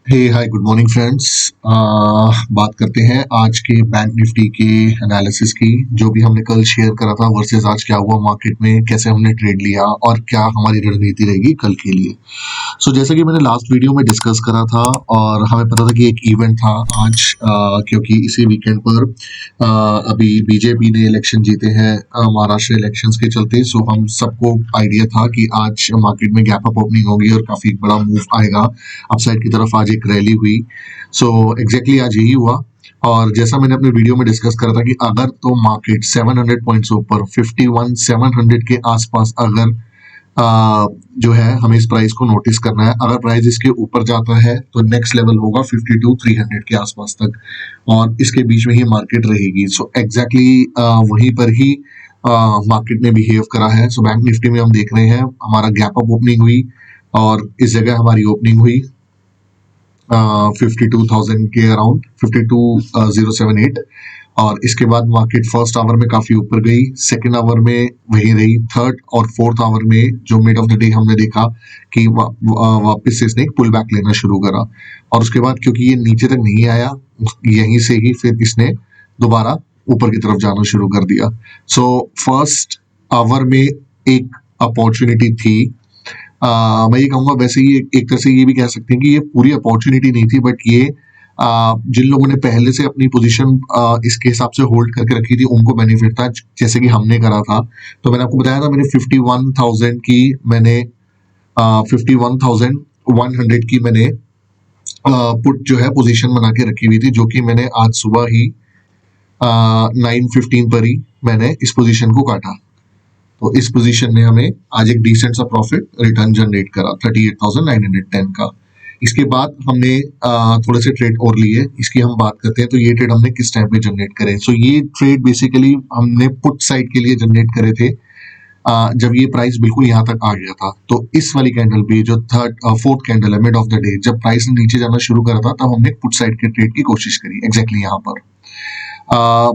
हे hi good morning friends. बात करते हैं आज के बैंक निफ्टी के एनालिसिस की। जो भी हमने कल शेयर करा था वर्सेस आज क्या हुआ मार्केट में, कैसे हमने ट्रेड लिया और क्या हमारी रणनीति रहेगी कल के लिए। जैसा कि मैंने लास्ट वीडियो में डिस्कस करा था और हमें पता था कि एक इवेंट था आज, क्योंकि इसी वीकेंड पर अभी बीजेपी ने इलेक्शन जीते हैं महाराष्ट्र इलेक्शंस के चलते। सो हम सबको आइडिया था कि आज मार्केट में गैप अप ओपनिंग होगी और काफी बड़ा मूव आएगा अपसाइड की तरफ। आज एक रैली हुई। एग्जैक्टली आज यही हुआ। और जैसा मैंने अपने वीडियो में डिस्कस करा था कि अगर तो मार्केट 700 पॉइंट्स ऊपर 51,700 के आसपास अगर जो है हमें इस प्राइस को नोटिस करना है। अगर प्राइस इसके ऊपर जाता है तो नेक्स्ट लेवल होगा 52,300 के आसपास तक और इसके बीच में ही मार्केट रहेगी। एग्जैक्टली वहीं पर ही मार्केट ने बिहेव करा है। बैंक निफ्टी में हम देख रहे हैं हमारा गैप अप ओपनिंग हुई और इस जगह हमारी ओपनिंग हुई 52,000 के अराउंड 52,078 और इसके बाद मार्केट फर्स्ट आवर में काफी ऊपर गई, सेकंड आवर में वही रही, थर्ड और फोर्थ आवर में जो मिड ऑफ द डे हमने देखा कि वापस से इसने एक पुल बैक लेना शुरू करा और उसके बाद क्योंकि ये नीचे तक नहीं आया, यहीं से ही फिर इसने दोबारा ऊपर की तरफ जाना शुरू कर दिया। फर्स्ट आवर में एक अपॉर्चुनिटी थी। मैं ये कहूंगा वैसे ही एक तरह से ये भी कह सकते हैं कि ये पूरी अपॉर्चुनिटी नहीं थी, बट ये जिन लोगों ने पहले से अपनी पोजीशन इसके हिसाब से होल्ड करके रखी थी उनको बेनिफिट था, जैसे कि हमने करा था। तो मैंने आपको बताया था मैंने 51,000 की मैंने 51,100 की मैंने पुट जो है पोजीशन बना के रखी हुई थी, जो कि मैंने आज सुबह ही 9:15 पर ही मैंने इस पोजीशन को काटा। तो इस पोजीशन ने हमें आज एक डिसेंट सा प्रॉफिट रिटर्न जनरेट करा 38,910 का। इसके बाद हमने थोड़े से ट्रेड और लिए, इसकी हम बात करते हैं। तो ये ट्रेड हमने किस टाइम पे जनरेट करे। ये ट्रेड बेसिकली हमने पुट साइड के लिए जनरेट करे थे जब ये प्राइस बिल्कुल यहाँ तक आ गया था। तो इस वाली कैंडल पे जो फोर्थ कैंडल है मिड ऑफ द डे, जब प्राइस ने नीचे जाना शुरू करा था तब हमने पुट साइड के ट्रेड की कोशिश करी एग्जैक्टली यहाँ पर।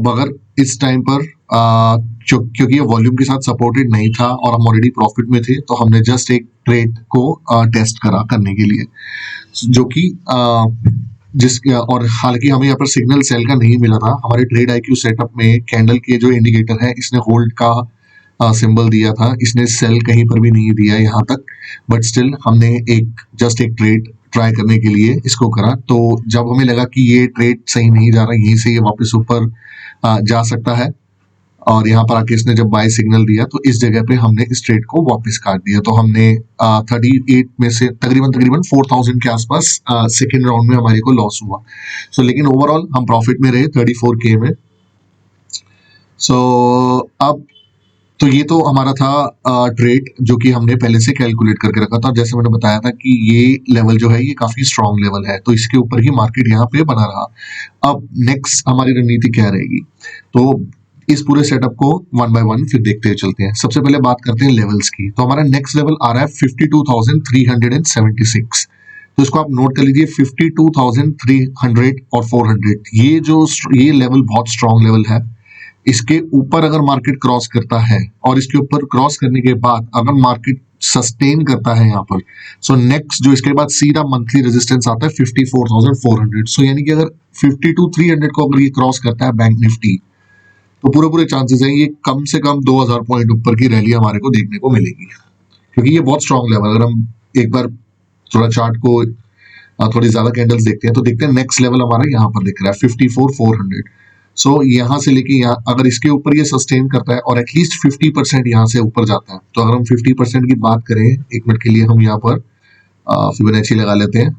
मगर इस टाइम पर क्योंकि ये वॉल्यूम के साथ सपोर्टेड नहीं था और हम ऑलरेडी प्रॉफिट में थे, तो हमने जस्ट एक ट्रेड को टेस्ट करा करने के लिए, जो कि और हालांकि हमें यहाँ पर सिग्नल सेल का नहीं मिला था। हमारे ट्रेड आईक्यू सेटअप में कैंडल के जो इंडिकेटर है इसने होल्ड का सिंबल दिया था, इसने सेल कहीं पर भी नहीं दिया यहाँ तक, बट स्टिल हमने जस्ट एक ट्रेड ट्राई करने के लिए इसको करा। तो जब हमें लगा कि ये ट्रेड सही नहीं जा रहा, यहीं से ये वापस ऊपर जा सकता है और यहाँ पर आके इसने जब बाय सिग्नल दिया तो इस जगह पे हमने इस ट्रेड को वापस काट दिया। तो हमने 38 में से तकरीबन 4,000 के आसपास सेकेंड राउंड में हमारे को लॉस हुआ। लेकिन ओवरऑल हम प्रॉफिट में रहे 34K में। अब तो ये तो हमारा था ट्रेड जो कि हमने पहले से कैलकुलेट करके रखा था। जैसे मैंने बताया था कि ये लेवल जो है ये काफी स्ट्रॉन्ग लेवल है, तो इसके ऊपर ही मार्केट यहाँ पे बना रहा। अब नेक्स्ट हमारी रणनीति क्या रहेगी, तो इस पूरे सेटअप को वन बाय वन फिर देखते चलते हैं। सबसे पहले बात करते हैं लेवल्स की। तो हमारा नेक्स्ट लेवल आ रहा है 52,376। तो इसको आप नोट कर लीजिए, 52,300 और 400 ये लेवल बहुत स्ट्रॉन्ग लेवल है। इसके ऊपर अगर मार्केट क्रॉस करता है और इसके ऊपर क्रॉस करने के बाद अगर मार्केट सस्टेन करता है यहाँ पर, नेक्स्ट जो इसके बाद सीधा मंथली रेजिस्टेंस आता है 54,400। यानी कि अगर 52,300 को अगर ये क्रॉस करता है बैंक निफ्टी, तो पूरे चांसेस है ये कम से कम 2,000 पॉइंट ऊपर की रैली हमारे को देखने को मिलेगी, क्योंकि ये बहुत स्ट्रॉन्ग लेवल। अगर हम एक बार थोड़ा चार्ट को थोड़ी ज्यादा कैंडल्स देखते हैं तो देखते हैं नेक्स्ट लेवल हमारा यहाँ पर दिख रहा है 54,400। यहाँ से लेके यहाँ अगर इसके ऊपर ये सस्टेन करता है और एटलीस्ट 50% यहाँ से ऊपर जाता है, तो अगर हम 50% की बात करें, एक मिनट के लिए हम यहाँ पर फिबोनाची लगा लेते हैं।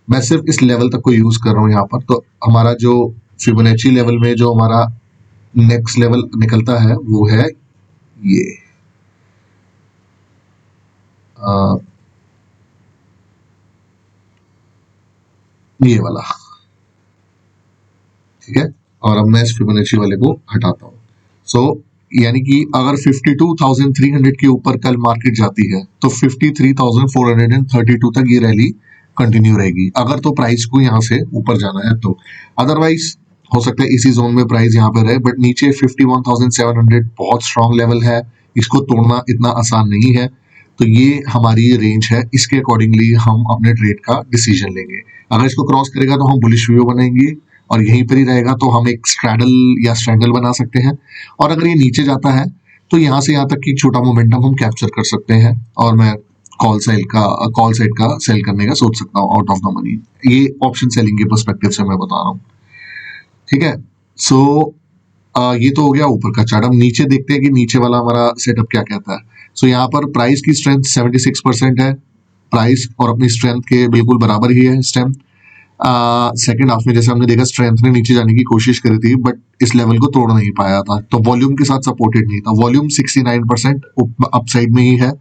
मैं सिर्फ इस लेवल तक को यूज कर रहा हूँ यहाँ पर। तो हमारा जो फिबोनाची लेवल में जो हमारा नेक्स्ट लेवल निकलता है वो है ये वाला, ठीक है। और अब मैं इस फिबोनाची वाले को हटाता हूँ। यानी कि अगर 52,300 के ऊपर कल मार्केट जाती है तो 53,432 तक ये रैली कंटिन्यू रहेगी, अगर तो प्राइस को यहाँ से ऊपर जाना है तो। अदरवाइज हो सकता है इसी जोन में प्राइस यहाँ पे रहे, बट नीचे 51,700 बहुत स्ट्रॉन्ग लेवल है, इसको तोड़ना इतना आसान नहीं है। तो ये हमारी रेंज है, इसके अकॉर्डिंगली हम अपने ट्रेड का डिसीजन लेंगे। अगर इसको क्रॉस करेगा तो हम बुलिश व्यू बनाएंगे, और यहीं पर ही रहेगा तो हम एक स्ट्रैडल या स्ट्रैंगल बना सकते हैं। और अगर ये नीचे जाता है तो यहाँ से यहाँ तक की छोटा मोमेंटम हम कैप्चर कर सकते हैं, और मैं कॉल साइड का सेल करने का सोच सकता हूँ आउट ऑफ द मनी। ये ऑप्शन सेलिंग के पर्सपेक्टिव से मैं बता रहा हूँ, ठीक है। सो ये तो हो गया ऊपर का चार्ट। हम नीचे देखते हैं कि नीचे वाला हमारा सेटअप क्या कहता है। सो यहाँ पर प्राइस की स्ट्रेंथ 76% है, प्राइस और अपनी स्ट्रेंथ के बिल्कुल बराबर ही है इस टाइम। सेकेंड हाफ में जैसे हमने देखा स्ट्रेंथ ने नीचे जाने की कोशिश करी थी, बट इस लेवल को तोड़ नहीं पाया था, तो वॉल्यूम के साथ सपोर्टेड नहीं था। वॉल्यूम 69% अपसाइड में ही है।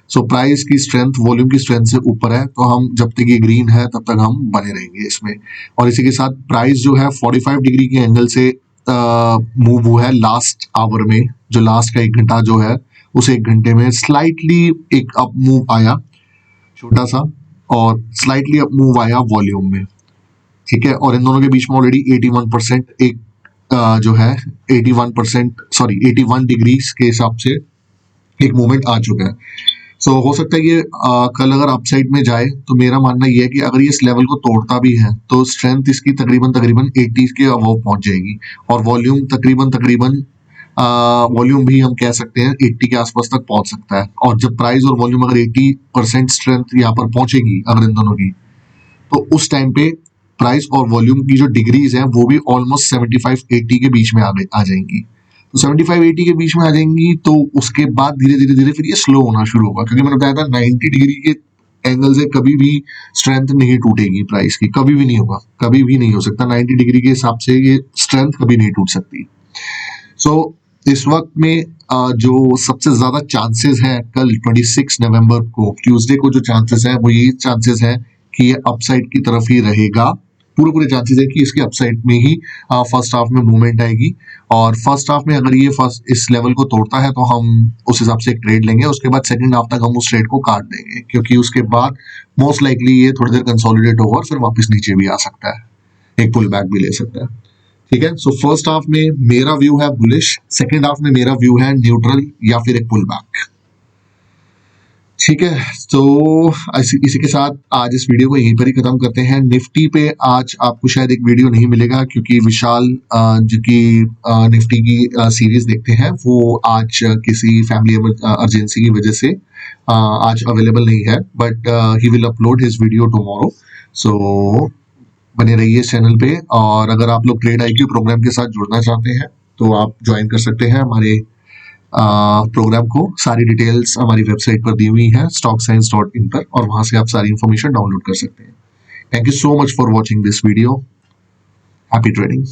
सो प्राइस की स्ट्रेंथ वॉल्यूम की स्ट्रेंथ से ऊपर है, तो हम जब तक ये ग्रीन है तब तक हम बने रहेंगे इसमें। और इसी के साथ प्राइस जो है 45 डिग्री के एंगल से मूव हुआ है लास्ट आवर में। जो लास्ट का 1 घंटा जो है उस 1 घंटे में स्लाइटली एक अप मूव आया छोटा सा, और स्लाइटली अप मूव आया वॉल्यूम में, ठीक है। और इन दोनों के बीच में ऑलरेडी 81% एक जो है 81 डिग्री के हिसाब से एक मूवमेंट आ चुका है। सो हो सकता है ये कल अगर अपसाइड में जाए, तो मेरा मानना ये है कि अगर ये इस लेवल को तोड़ता भी है तो स्ट्रेंथ इसकी तकरीबन 80 के अबव पहुंच जाएगी, और वॉल्यूम तकरीबन वॉल्यूम भी हम कह सकते हैं 80 के आसपास तक पहुंच सकता है। और जब प्राइस और वॉल्यूम अगर 80% स्ट्रेंथ यहाँ पर पहुंचेगी अगर इन दोनों की, तो उस टाइम पे प्राइस और वॉल्यूम की जो डिग्रीज हैं वो भी ऑलमोस्ट 75-80 के बीच में आ जाएंगी। तो 75-80 के बीच में आ जाएंगी, तो उसके बाद धीरे धीरे फिर ये स्लो होना शुरू होगा, क्योंकि मैंने बताया था 90 डिग्री के एंगल से कभी भी स्ट्रेंथ नहीं टूटेगी प्राइस की, कभी भी नहीं होगा, कभी भी नहीं हो सकता। 90 डिग्री के हिसाब से ये स्ट्रेंथ कभी नहीं टूट सकती। सो इस वक्त में जो सबसे ज्यादा चांसेस है कल 26 नवंबर को ट्यूसडे को जो चांसेस है वो ये चांसेस है कि ये अपसाइड की तरफ ही रहेगा। पूरे चांसेस है कि इसके अपसाइड में ही फर्स्ट हाफ में मूवमेंट आएगी, और फर्स्ट हाफ में अगर ये फर्स्ट इस लेवल को तोड़ता है तो हम उस हिसाब से एक ट्रेड लेंगे। उसके बाद सेकंड हाफ तक हम उस ट्रेड को काट देंगे, क्योंकि उसके बाद मोस्ट लाइकली ये थोड़ी देर कंसोलिडेट होगा और फिर वापस नीचे भी आ सकता है, एक पुल बैक भी ले सकता है, ठीक है। सो फर्स्ट हाफ में मेरा व्यू है बुलिश, सेकंड हाफ में मेरा व्यू है न्यूट्रल या फिर एक पुल बैक, ठीक है। तो इसी के साथ आज इस वीडियो को यहीं पर ही खत्म करते हैं। निफ्टी पे आज आपको शायद एक वीडियो नहीं मिलेगा, क्योंकि विशाल जो कि निफ्टी की सीरीज देखते हैं वो आज किसी फैमिली अर्जेंसी की वजह से आज अवेलेबल नहीं है, but he will upload his video tomorrow. So बने रहिए इस चैनल पे, और अगर आप लोग ट्रेड IQ प्रोग्राम के साथ जुड़ना चाहते हैं तो आप ज्वाइन कर सकते हैं हमारे प्रोग्राम को। सारी डिटेल्स हमारी वेबसाइट पर दी हुई है stockscience.in पर, और वहां से आप सारी इंफॉर्मेशन डाउनलोड कर सकते हैं। Thank you so much for watching this video. Happy trading.